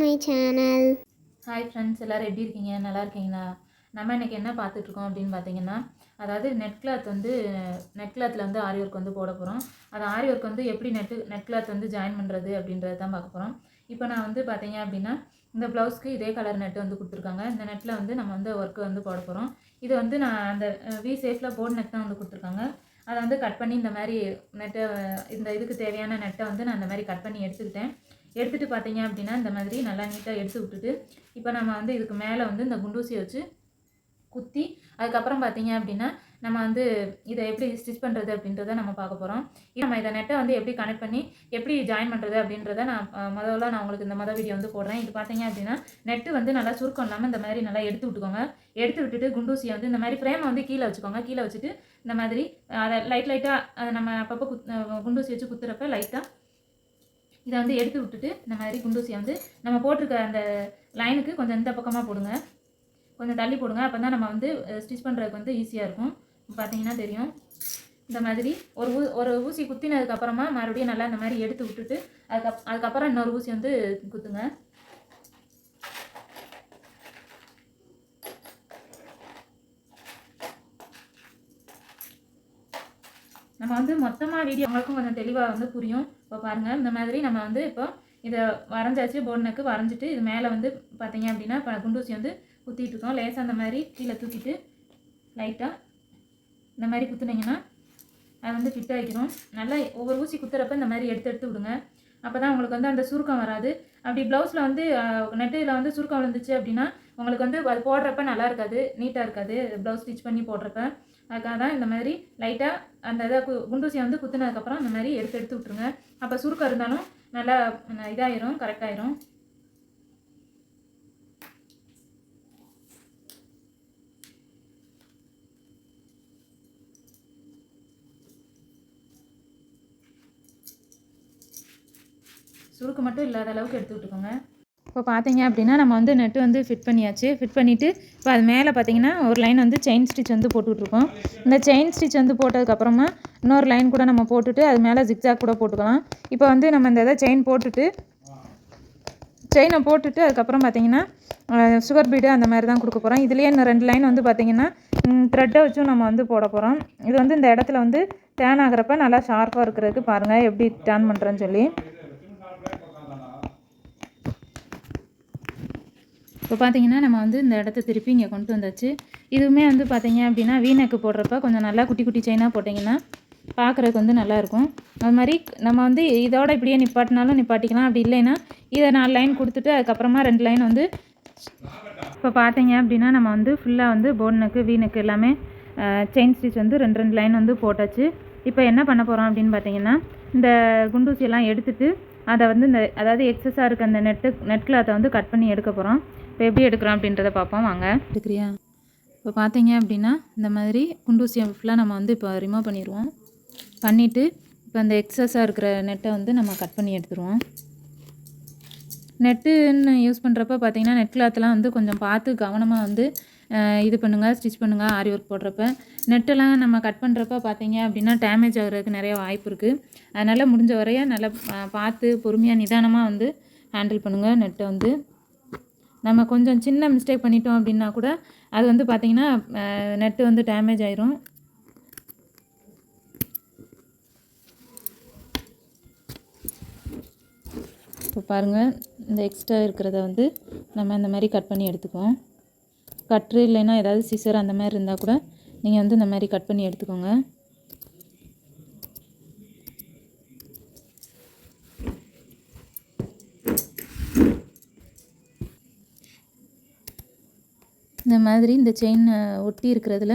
My channel. Hi friends, எல்லோரும் எப்படி இருக்கீங்க? நல்லா இருக்கீங்களா? நம்ம இன்றைக்கி என்ன பார்த்துட்ருக்கோம் அப்படின்னு பார்த்தீங்கன்னா, அதாவது நெட் கிளாத்தில் வந்து ஆரி ஒர்க் வந்து போட போகிறோம். அது ஆரி ஒர்க் வந்து எப்படி நெட் கிளாத் வந்து ஜாயின் பண்ணுறது அப்படின்றது தான் பார்க்க போகிறோம். இப்போ நான் வந்து பார்த்தீங்க அப்படின்னா, இந்த ப்ளவுஸ்க்கு இதே கலர் நெட்டு வந்து கொடுத்துருக்காங்க. இந்த நெட்டில் வந்து நம்ம வந்து ஒர்க்கு வந்து போட போகிறோம். இது வந்து நான் அந்த வி சேஃபில் போர்டு நெட் தான் வந்து கொடுத்துருக்காங்க. அதை வந்து கட் பண்ணி இந்த மாதிரி நெட்டை, இந்த இதுக்கு தேவையான நெட்டை வந்து நான் இந்த மாதிரி கட் பண்ணி எடுத்துகிட்டு பார்த்தீங்க அப்படின்னா இந்த மாதிரி நல்லா நீட்டாக எடுத்து விட்டுட்டு, இப்போ நம்ம வந்து இதுக்கு மேலே வந்து இந்த குண்டூசியை வச்சு குத்தி, அதுக்கப்புறம் பார்த்தீங்க அப்படின்னா நம்ம வந்து இதை எப்படி ஸ்டிச் பண்ணுறது அப்படின்றத நம்ம பார்க்க போகிறோம். நம்ம இதை நெட்டை வந்து எப்படி கனெக்ட் பண்ணி எப்படி ஜாயின் பண்ணுறது அப்படின்றத நான் உங்களுக்கு இந்த வீடியோ வந்து போடுறேன். இது பார்த்தீங்க அப்படின்னா நெட்டு வந்து நல்லா சுருக்கம் இல்லாமல் இந்த மாதிரி நல்லா எடுத்து விட்டுக்கோங்க. எடுத்து விட்டுட்டு குண்டூசியை வந்து இந்த மாதிரி ஃப்ரேமை வந்து கீழே வச்சுக்கோங்க. கீழே வச்சுட்டு இந்த மாதிரி அதை லைட்டாக நம்ம அப்பப்போ குண்டூசி வச்சு குத்துறப்ப லைட்டாக இதை வந்து எடுத்து விட்டுட்டு இந்த மாதிரி குண்டூசியை வந்து நம்ம போட்டிருக்க அந்த லைனுக்கு கொஞ்சம் இந்த பக்கமாக போடுங்க, கொஞ்சம் தள்ளி போடுங்க. அப்போ தான் நம்ம வந்து ஸ்டிச் பண்ணுறதுக்கு வந்து ஈஸியாக இருக்கும். பார்த்தீங்கன்னா தெரியும். இந்த மாதிரி ஒரு ஊசி குத்தினதுக்கப்புறமா மறுபடியும் நல்லா இந்த மாதிரி எடுத்து விட்டுட்டு அதுக்கப்புறம் இன்னொரு ஊசி வந்து குத்துங்க. நம்ம வந்து மொத்தமாக வீடியோ அவங்களுக்கும் கொஞ்சம் தெளிவாக வந்து புரியும். இப்போ பாருங்கள், இந்த மாதிரி நம்ம வந்து இப்போ இதை வரைஞ்சாச்சு. போர்டு நெக்கு வரைஞ்சிட்டு இது மேலே வந்து பார்த்தீங்க அப்படின்னா இப்போ குண்டூசி வந்து குத்திட்டு இருக்கோம். லேசாக அந்த மாதிரி கீழே தூக்கிட்டு லைட்டாக இந்த மாதிரி குத்துனீங்கன்னா அது வந்து ஃபிட் ஆகிக்கணும். நல்லா ஒவ்வொரு ஊசி குத்துறப்ப இந்த மாதிரி எடுத்து விடுங்க. அப்போ தான் உங்களுக்கு வந்து அந்த சுருக்கம் வராது. அப்படி ப்ளவுஸில் வந்து நெட்டில் வந்து சுருக்கம் விழுந்துச்சு அப்படின்னா உங்களுக்கு வந்து அது போடுறப்ப நல்லா இருக்காது, நீட்டாக இருக்காது ப்ளவுஸ் ஸ்டிச் பண்ணி போடுறப்ப. அதுக்காக தான் இந்த மாதிரி லைட்டாக அந்த இதை குண்டூசியை வந்து குத்துனதுக்கப்புறம் இந்த மாதிரி எடுத்து விட்டுருங்க. அப்போ சுருக்கம் இருந்தாலும் நல்லா இதாகிரும், கரெக்டாகிரும். சுருக்கு மட்டும் இல்லாத அளவுக்கு எடுத்து விட்டுக்கோங்க. இப்போ பார்த்தீங்க அப்படின்னா நம்ம வந்து நெட்டு வந்து ஃபிட் பண்ணியாச்சு. ஃபிட் பண்ணிவிட்டு இப்போ அது மேலே பார்த்தீங்கன்னா ஒரு லைன் வந்து செயின் ஸ்டிச் வந்து போட்டுட்ருக்கோம். இந்த செயின் ஸ்டிச் வந்து போட்டதுக்கப்புறமா இன்னொரு லைன் கூட நம்ம போட்டுட்டு அது மேலே ஜிக்ஜாக் கூட போட்டுக்கலாம். இப்போ வந்து நம்ம இந்த இதை செயினை போட்டுட்டு அதுக்கப்புறம் பார்த்தீங்கன்னா சுகர் பீடு அந்த மாதிரி தான் கொடுக்க போகிறோம். இதுலேயே இந்த 2 லைன் வந்து பார்த்திங்கன்னா த்ரெட்டை வச்சும் நம்ம வந்து போட போகிறோம். இது வந்து இந்த இடத்துல வந்து டேர்ன் ஆகிறப்ப நல்லா ஷார்ப்பாக இருக்கிறதுக்கு பாருங்கள் எப்படி டேர்ன் பண்ணுறேன்னு சொல்லி. இப்போ பார்த்தீங்கன்னா நம்ம வந்து இந்த இடத்த திருப்பி இங்கே கொண்டு வந்தாச்சு. இதுவுமே வந்து பார்த்தீங்க அப்படின்னா வீநெக்கு போடுறப்ப கொஞ்சம் நல்லா குட்டி குட்டி செயினாக போட்டிங்கன்னா பார்க்குறதுக்கு வந்து நல்லாயிருக்கும். அது மாதிரி நம்ம வந்து இதோட இப்படியே நிப்பாட்டிக்கலாம். அப்படி இல்லைன்னா இதை 4 லைன் கொடுத்துட்டு அதுக்கப்புறமா 2 லைன் வந்து இப்போ பார்த்தீங்க அப்படின்னா நம்ம வந்து ஃபுல்லாக வந்து போர்டு நெக்கு வீநெக்கு எல்லாமே செயின் ஸ்டிச் வந்து 2 லைன் வந்து போட்டாச்சு. இப்போ என்ன பண்ண போகிறோம் அப்படின்னு பார்த்தீங்கன்னா இந்த குண்டூசியெல்லாம் எடுத்துகிட்டு அதை வந்து அதாவது எக்ஸஸாக இருக்க அந்த நெட் கிளாத்தை வந்து கட் பண்ணி எடுக்க போகிறோம். இப்போ எப்படி எடுக்கிறோம் அப்படின்றத பார்ப்போம் வாங்க. எடுக்கிறியா? இப்போ பார்த்தீங்க அப்படின்னா இந்த மாதிரி குண்டூசியை ஃபுல்லாக நம்ம வந்து இப்போ ரிமூவ் பண்ணிடுவோம். பண்ணிவிட்டு இப்போ அந்த எக்ஸஸாக இருக்கிற நெட்டை வந்து நம்ம கட் பண்ணி எடுத்துருவோம். நெட்டுன்னு யூஸ் பண்ணுறப்ப பார்த்தீங்கன்னா நெட் கிளாத்லாம் வந்து கொஞ்சம் பார்த்து கவனமாக வந்து இது பண்ணுங்கள், ஸ்டிச் பண்ணுங்கள். ஆரி ஒர்க் போடுறப்ப நெட்டெல்லாம் நம்ம கட் பண்ணுறப்ப பார்த்தீங்க அப்படின்னா டேமேஜ் ஆகிறதுக்கு நிறைய வாய்ப்பு இருக்குது. அதனால் முடிஞ்ச வரைய நல்லா பார்த்து பொறுமையாக நிதானமாக வந்து ஹேண்டில் பண்ணுங்கள். நெட்டை வந்து நம்ம கொஞ்சம் சின்ன மிஸ்டேக் பண்ணிட்டோம் அப்படின்னா கூட அது வந்து பார்த்திங்கன்னா நெட்டு வந்து டேமேஜ் ஆயிரும். இப்போ பாருங்கள், இந்த எக்ஸ்ட்ரா இருக்கிறத வந்து நம்ம இந்த மாதிரி கட் பண்ணி எடுத்துக்குவோம். கட்ரு இல்லைன்னா ஏதாவது சிசர் அந்த மாதிரி இருந்தால் கூட நீங்கள் வந்து இந்த மாதிரி கட் பண்ணி எடுத்துக்கோங்க. இந்த மாதிரி இந்த செயின் ஒட்டி இருக்கிறதுல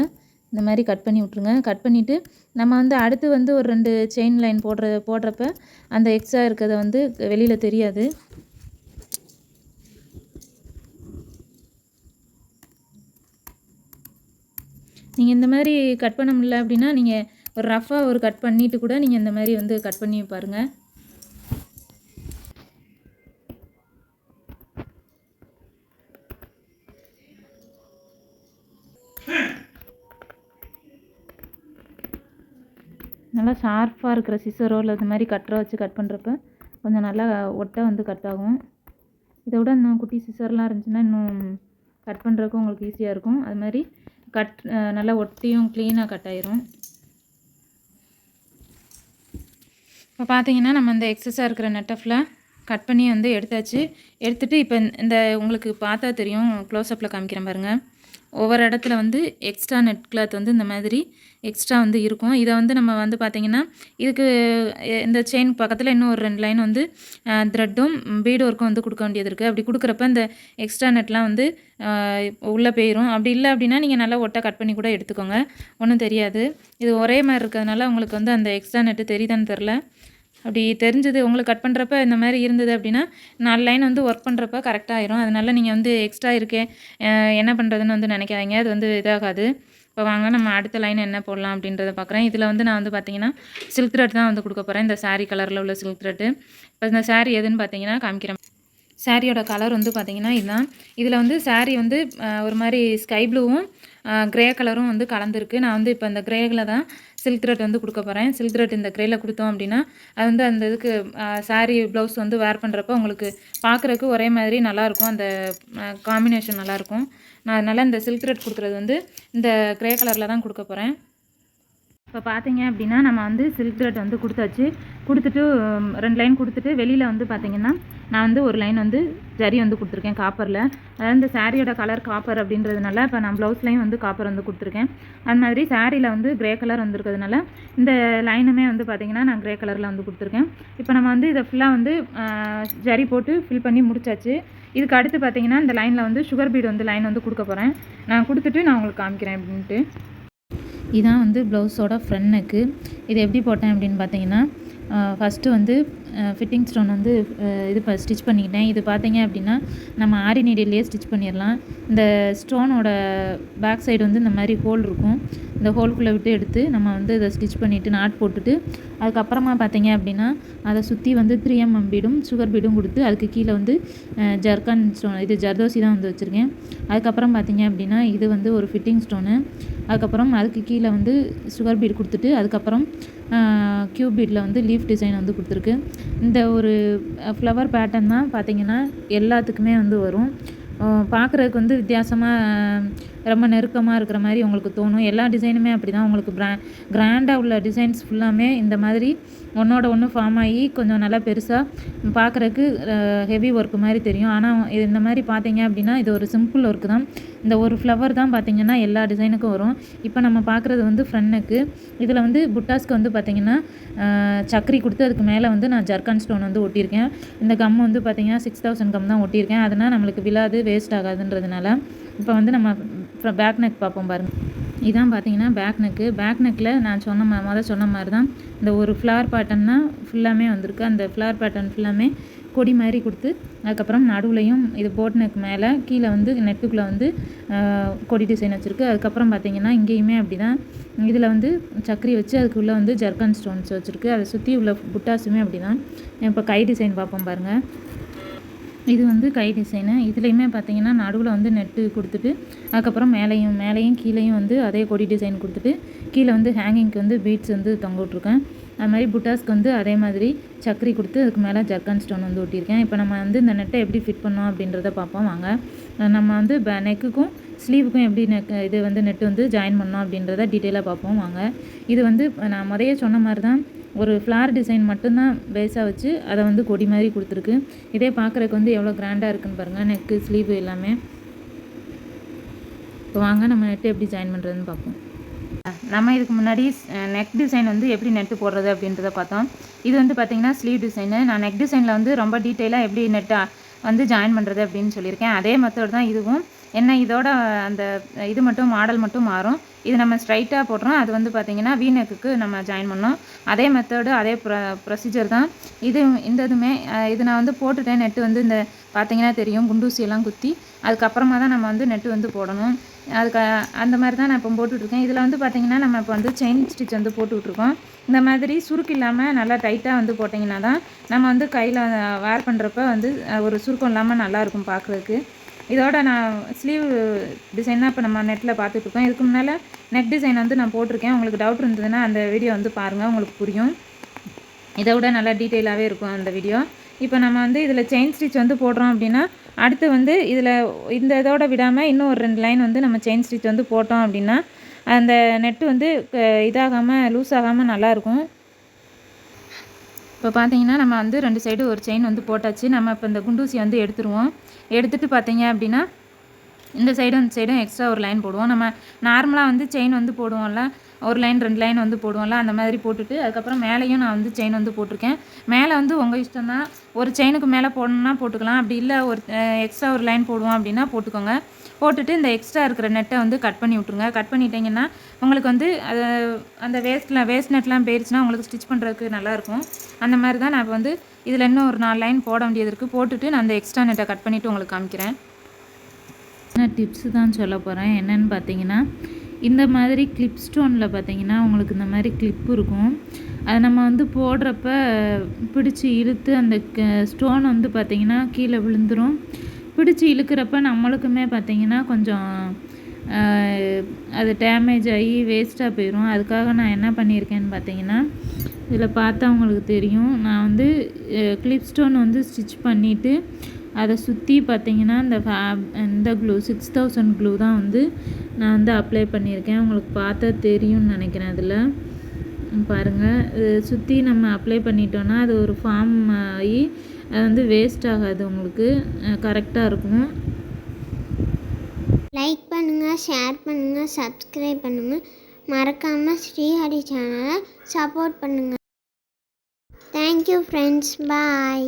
இந்த மாதிரி கட் பண்ணி விட்ருங்க. கட் பண்ணிவிட்டு நம்ம வந்து அடுத்து வந்து ஒரு 2 செயின் லைன் போடுறப்ப அந்த எக்ஸ்ட்ரா இருக்கிறத வந்து வெளியில் தெரியாது. நீங்கள் இந்த மாதிரி கட் பண்ண முடியல அப்படின்னா நீங்கள் ஒரு ரஃப்பாக ஒரு கட் பண்ணிவிட்டு கூட நீங்கள் இந்த மாதிரி வந்து கட் பண்ணி பாருங்கள். நல்லா ஷார்ப்பாக இருக்கிற சிசரோ இல்லை இது மாதிரி கட்டரை வச்சு கட் பண்ணுறப்ப கொஞ்சம் நல்லா ஒட்டை வந்து கட் ஆகும். இதை விட இன்னும் குட்டி சிசர்லாம் இருந்துச்சுன்னா இன்னும் கட் பண்ணுறதுக்கு உங்களுக்கு ஈஸியாக இருக்கும். அது மாதிரி நல்லா ஒட்டியும் க்ளீனாக கட் ஆயிரும். இப்போ பார்த்தீங்கன்னா நம்ம இந்த எக்ஸஸாக இருக்கிற நெட்டை ஃபுல்லாக கட் பண்ணி வந்து எடுத்தாச்சு. எடுத்துகிட்டு இப்போ இந்த உங்களுக்கு பார்த்தா தெரியும், க்ளோஸ்அப்பில் காமிக்கிறேன் பாருங்கள். ஒவ்வொரு இடத்துல வந்து எக்ஸ்ட்ரா நெட் கிளாத் வந்து இந்த மாதிரி எக்ஸ்ட்ரா வந்து இருக்கும். இதை வந்து நம்ம வந்து பார்த்திங்கன்னா இதுக்கு இந்த செயின் பக்கத்தில் இன்னும் ஒரு 2 லைன் வந்து த்ரெட்டும் பீடு ஒர்க்கும் வந்து கொடுக்க வேண்டியது இருக்குது. அப்படி கொடுக்குறப்ப இந்த எக்ஸ்ட்ரா நெட்லாம் வந்து உள்ளே போயிடும். அப்படி இல்லை அப்படின்னா நீங்கள் நல்லா ஒட்டை கட் பண்ணி கூட எடுத்துக்கோங்க, ஒன்றும் தெரியாது. இது ஒரே மாதிரி இருக்கிறதுனால உங்களுக்கு வந்து அந்த எக்ஸ்ட்ரா நெட்டு தெரியுதான்னு தெரில. அப்படி தெரிஞ்சது உங்களுக்கு கட் பண்ணுறப்ப இந்த மாதிரி இருந்தது அப்படின்னா 4 லைன் வந்து ஒர்க் பண்ணுறப்ப கரெக்டாக ஆயிரும். அதனால் நீங்கள் வந்து எக்ஸ்ட்ரா இருக்கே என்ன பண்ணுறதுன்னு வந்து நினைக்காதீங்க, அது வந்து இதாகாது. இப்போ வாங்க நம்ம அடுத்த லைன் என்ன போடலாம் அப்படின்றத பார்க்குறேன். இதில் வந்து நான் வந்து பார்த்திங்கன்னா சில்க் த்ரெட் தான் வந்து கொடுக்க போகிறேன். இந்த சாரீ கலரில் உள்ள சில்க் த்ரெட்டு. இப்போ இந்த சாரீ எதுன்னு பார்த்தீங்கன்னா காமிக்கிறேன். சாரியோட கலர் வந்து பார்த்திங்கன்னா இதுதான். இதில் வந்து சாரீ வந்து ஒரு மாதிரி ஸ்கை ப்ளூவும் க்ரே கலரும் வந்து கலந்துருக்கு. நான் வந்து இப்போ இந்த க்ரேயில் தான் சில்க் த்ரெட் வந்து கொடுக்க போகிறேன். சில்க் த்ரெட் இந்த க்ரேயில் கொடுத்தோம் அப்படின்னா அது வந்து அந்த இதுக்கு சாரீ ப்ளவுஸ் வந்து வேர் பண்ணுறப்ப உங்களுக்கு பார்க்குறதுக்கு ஒரே மாதிரி நல்லாயிருக்கும், அந்த காம்பினேஷன் நல்லாயிருக்கும். நான் அதனால் இந்த சில்க் த்ரெட் கொடுக்குறது வந்து இந்த க்ரே கலரில் தான் கொடுக்க போகிறேன். இப்போ பார்த்தீங்க அப்படின்னா நம்ம வந்து சில்க் த்ரெட் வந்து கொடுத்தாச்சு. கொடுத்துட்டு 2 லைன் கொடுத்துட்டு வெளியில் வந்து பார்த்திங்கன்னா நான் வந்து ஒரு லைன் வந்து ஜரி வந்து கொடுத்துருக்கேன் காப்பரில். அதாவது இந்த சாரியோட கலர் காப்பர் அப்படின்றதுனால இப்போ நான் ப்ளவுஸ்லையும் வந்து காப்பர் வந்து கொடுத்துருக்கேன். அது மாதிரி சாரியில் வந்து க்ரே கலர் வந்துருக்கிறதுனால இந்த லைனுமே வந்து பார்த்திங்கன்னா நான் க்ரே கலரில் வந்து கொடுத்துருக்கேன். இப்போ நம்ம வந்து இதை ஃபுல்லாக வந்து ஜரி போட்டு ஃபில் பண்ணி முடிச்சாச்சு. இதுக்கு அடுத்து பார்த்திங்கன்னா இந்த லைனில் வந்து சுகர் பீடு வந்து லைன் வந்து கொடுக்க போகிறேன். நான் கொடுத்துட்டு நான் உங்களுக்கு காமிக்கிறேன் அப்படின்ட்டு. இதான் வந்து ப்ளவுஸோட ஃப்ரண்ட் நெக்கு. இது எப்படி போட்டேன் அப்படின்னு பார்த்தீங்கன்னா ஃபஸ்ட்டு வந்து ஃபிட்டிங் ஸ்டோன் வந்து இது ஸ்டிச் பண்ணிக்கிட்டேன். இது பார்த்தீங்க அப்படின்னா நம்ம ஆரி நீடிலேயே ஸ்டிச் பண்ணிடலாம். இந்த ஸ்டோனோட பேக் சைடு வந்து இந்த மாதிரி ஹோல் இருக்கும். இந்த ஹோல்குள்ளே விட்டு எடுத்து நம்ம வந்து இதை ஸ்டிச் பண்ணிவிட்டு நாட் போட்டுட்டு அதுக்கப்புறமா பார்த்தீங்க அப்படின்னா அதை சுற்றி வந்து 3mm பீடும் சுகர் பீடும் கொடுத்து அதுக்கு கீழே வந்து ஜர்கான் ஸ்டோன், இது ஜர்தோசி தான் வந்து வச்சுருக்கேன். அதுக்கப்புறம் பார்த்தீங்க அப்படின்னா இது வந்து ஒரு ஃபிட்டிங் ஸ்டோனு. அதுக்கப்புறம் அதுக்கு கீழே வந்து சுகர் பீட் கொடுத்துட்டு அதுக்கப்புறம் க்யூப் பீட்டில் வந்து லீஃப் டிசைன் வந்து கொடுத்துருக்கு. இந்த ஒரு ஃப்ளவர் பேட்டர்ன் தான் பார்த்திங்கன்னா எல்லாத்துக்குமே வந்து வரும். பார்க்குறதுக்கு வந்து வித்தியாசமாக ரொம்ப நெருக்கமாக இருக்கிற மாதிரி உங்களுக்கு தோணும். எல்லா டிசைனுமே அப்படி தான் உங்களுக்கு கிராண்டாக உள்ள டிசைன்ஸ் ஃபுல்லாமே இந்த மாதிரி ஒன்றோட ஒன்று ஃபார்ம் ஆகி கொஞ்சம் நல்லா பெருசாக பார்க்குறதுக்கு ஹெவி ஒர்க்கு மாதிரி தெரியும். ஆனால் இது இந்த மாதிரி பார்த்தீங்க அப்படின்னா இது ஒரு சிம்பிள் ஒர்க்கு தான். இந்த ஒரு ஃப்ளவர் தான் பார்த்திங்கன்னா எல்லா டிசைனுக்கும் வரும். இப்போ நம்ம பார்க்குறது வந்து ஃப்ரண்ட் நெக்கு. இதில் வந்து புட்டாஸ்க்கு வந்து பார்த்திங்கன்னா சக்கரி கொடுத்து அதுக்கு மேலே வந்து நான் ஜர்கான் ஸ்டோன் வந்து ஒட்டியிருக்கேன். இந்த கம் வந்து பார்த்திங்கன்னா 6000 கம் தான் ஒட்டியிருக்கேன். அதனால் நம்மளுக்கு விழாது, வேஸ்ட் ஆகாதுன்றதுனால. இப்போ வந்து நம்ம பேக் நெக் பார்ப்போம் பாருங்கள். இதான் பார்த்தீங்கன்னா பேக் நெக்கு. பேக் நெக்கில் நான் சொன்ன மாதிரி தான் இந்த ஒரு ஃப்ளவர் பேட்டர்ன்னா ஃபுல்லாமே வந்திருக்கு. அந்த ஃப்ளவர் பேட்டர்ன் ஃபுல்லாமே கொடி மாதிரி கொடுத்து அதுக்கப்புறம் நடுவுலையும் இது போட் நெக் மேலே கீழே வந்து நெக்குக்குள்ளே வந்து கொடி டிசைன் வச்சுருக்கு. அதுக்கப்புறம் பார்த்திங்கன்னா இங்கேயுமே அப்படி தான் இதில் வந்து சக்கரி வச்சு அதுக்குள்ளே வந்து ஜர்கான் ஸ்டோன்ஸ் வச்சுருக்கு. அதை சுற்றி உள்ள புட்டாஸுமே அப்படி தான். இப்போ கை டிசைன் பார்ப்போம் பாருங்கள். இது வந்து கை டிசைனு. இதுலேயுமே பார்த்திங்கன்னா நடுவில் வந்து நெட்டு கொடுத்துட்டு அதுக்கப்புறம் மேலேயும் கீழேயும் வந்து அதே கொடி டிசைன் கொடுத்துட்டு கீழே வந்து ஹேங்கிங்க்கு வந்து பீட்ஸ் வந்து தொங்க விட்ருக்கேன். அது மாதிரி புட்டாஸ்க்கு வந்து அதே மாதிரி சக்கரி கொடுத்து அதுக்கு மேலே ஜர்கான் ஸ்டோன் வந்து ஒட்டியிருக்கேன். இப்போ நம்ம வந்து இந்த நெட்டை எப்படி ஃபிட் பண்ணோம் அப்படின்றத பார்ப்போம் வாங்க. நம்ம வந்து நெக்குக்கும் ஸ்லீவுக்கும் எப்படி இது வந்து நெட்டு வந்து ஜாயின் பண்ணோம் அப்படின்றத டீட்டெயிலாக பார்ப்போம் வாங்க. இது வந்து நான் முறையே சொன்ன மாதிரி தான் ஒரு ஃப்ளார் டிசைன் மட்டும்தான் பேஸாக வச்சு அதை வந்து கொடி மாதிரி கொடுத்துருக்கு. இதே பார்க்குறதுக்கு வந்து எவ்வளோ கிராண்டாக இருக்குன்னு பாருங்கள், நெக்கு ஸ்லீவு எல்லாமே. இப்போ வாங்க நம்ம நெட்டு எப்படி ஜாயின் பண்ணுறதுன்னு பார்ப்போம். நம்ம இதுக்கு முன்னாடி நெக் டிசைன் வந்து எப்படி நெட்டு போடுறது அப்படின்றத பார்த்தோம். இது வந்து பார்த்திங்கன்னா ஸ்லீவ் டிசைனு. நான் நெக் டிசைனில் வந்து ரொம்ப டீட்டெயிலாக எப்படி நெட்டை வந்து ஜாயின் பண்ணுறது அப்படின்னு சொல்லியிருக்கேன். அதே மெத்தட் தான் இதுவும். என்ன இதோட அந்த இது மட்டும் மாடல் மட்டும் மாறும். இது நம்ம ஸ்ட்ரைட்டாக போடுறோம், அது வந்து பார்த்திங்கன்னா வீ நெக்குக்கு நம்ம ஜாயின் பண்ணோம். அதே மெத்தடு அதே ப்ரொசீஜர் தான் இதுவுமே. இது நான் வந்து போட்டுட்டேன். நெட்டு வந்து இந்த பார்த்திங்கன்னா தெரியும் குண்டூசியெல்லாம் குத்தி அதுக்கப்புறமா தான் நம்ம வந்து நெட்டு வந்து போடணும். அதுக்கு அந்த மாதிரி தான் நான் இப்போ போட்டுட்ருக்கேன். இதில் வந்து பார்த்திங்கன்னா நம்ம இப்போ வந்து செயின் ஸ்டிச் வந்து போட்டுக்கிட்ருக்கோம். இந்த மாதிரி சுருக்கு இல்லாமல் நல்லா டைட்டாக வந்து போட்டிங்கன்னா தான் நம்ம வந்து கையில் வேர் பண்ணுறப்ப வந்து ஒரு சுருக்கம் இல்லாமல் நல்லாயிருக்கும் பார்க்குறதுக்கு. இதோட நான் ஸ்லீவ் டிசைன் தான் இப்போ நம்ம நெட்டில் பார்த்துட்ருக்கோம். இதுக்கு முன்னால் நெக் டிசைன் வந்து நான் போட்டிருக்கேன். உங்களுக்கு டவுட் இருந்ததுன்னா அந்த வீடியோ வந்து பாருங்கள், உங்களுக்கு புரியும். இதை விட நல்லா டீட்டெயிலாகவே இருக்கும் அந்த வீடியோ. இப்போ நம்ம வந்து இதில் செயின் ஸ்டிச் வந்து போடுறோம் அப்படின்னா அடுத்து வந்து இதில் இந்த இதோட விடாமல் இன்னும் ஒரு 2 லைன் வந்து நம்ம செயின் ஸ்டிச் வந்து போட்டோம் அப்படின்னா அந்த நெட்டு வந்து இதாகாமல் லூஸ் ஆகாமல் நல்லாயிருக்கும். இப்போ பார்த்தீங்கன்னா நம்ம வந்து 2 சைடு ஒரு செயின் வந்து போட்டாச்சு. நம்ம இப்போ இந்த குண்டூசியை வந்து எடுத்துருவோம். எடுத்துகிட்டு பார்த்தீங்க அப்படின்னா இந்த சைடும் இந்த சைடும் எக்ஸ்ட்ரா ஒரு லைன் போடுவோம். நம்ம நார்மலாக வந்து செயின் வந்து போடுவோம்ல, ஒரு லைன் 2 லைன் வந்து போடுவோம்ல, அந்த மாதிரி போட்டுட்டு அதுக்கப்புறம் மேலேயும் நான் வந்து செயின் வந்து போட்டிருக்கேன். மேலே வந்து உங்கள் இஷ்டம் தான். ஒரு செயினுக்கு மேலே போடணுன்னா போட்டுக்கலாம். அப்படி இல்லை ஒரு எக்ஸ்ட்ரா ஒரு லைன் போடுவோம் அப்படின்னா போட்டுக்கோங்க. போட்டுட்டு இந்த எக்ஸ்ட்ரா இருக்கிற நெட்டை வந்து கட் பண்ணி விட்ருங்க. கட் பண்ணிட்டீங்கன்னா உங்களுக்கு வந்து அந்த வேஸ்ட் நெட்லாம் போயிடுச்சுன்னா உங்களுக்கு ஸ்டிச் பண்ணுறதுக்கு நல்லாயிருக்கும். அந்த மாதிரி தான் நான் இப்போ வந்து இதில் இன்னும் ஒரு 4 லைன் போட வேண்டியது இருக்குது. போட்டுட்டு நான் அந்த எக்ஸ்ட்ரா நெட்டை கட் பண்ணிவிட்டு உங்களுக்கு காமிக்கிறேன். நான் டிப்ஸு தான் சொல்ல போகிறேன். என்னென்னு பார்த்தீங்கன்னா இந்த மாதிரி கிளிப் ஸ்டோனில் பார்த்தீங்கன்னா உங்களுக்கு இந்த மாதிரி கிளிப் இருக்கும். அதை நம்ம வந்து போடுறப்ப பிடிச்சி இழுத்து அந்த ஸ்டோன் வந்து பார்த்திங்கன்னா கீழே விழுந்துடும். பிடிச்சி இழுக்கிறப்ப நம்மளுக்குமே பார்த்திங்கன்னா கொஞ்சம் அது டேமேஜ் ஆகி வேஸ்ட்டாக போயிடும். அதுக்காக நான் என்ன பண்ணியிருக்கேன்னு பார்த்தீங்கன்னா இதில் பார்த்தா உங்களுக்கு தெரியும். நான் வந்து கிளிப் ஸ்டோன் வந்து ஸ்டிச் பண்ணிவிட்டு அதை சுற்றி பார்த்திங்கன்னா இந்த க்ளூ 6000 க்ளூ தான் வந்து நான் வந்து அப்ளை பண்ணியிருக்கேன். உங்களுக்கு பார்த்தா தெரியும்னு நினைக்கிறேன். அதில் பாருங்கள், சுற்றி நம்ம அப்ளை பண்ணிட்டோன்னா அது ஒரு ஃபார்ம் ஆகி அது வந்து வேஸ்ட் ஆகாது, உங்களுக்கு கரெக்டாக இருக்கும். லைக் பண்ணுங்கள், ஷேர் பண்ணுங்கள், சப்ஸ்கிரைப் பண்ணுங்கள். மறக்காமல் ஸ்ரீஹரி சேனலை சப்போர்ட் பண்ணுங்கள். Thank you friends. பாய்.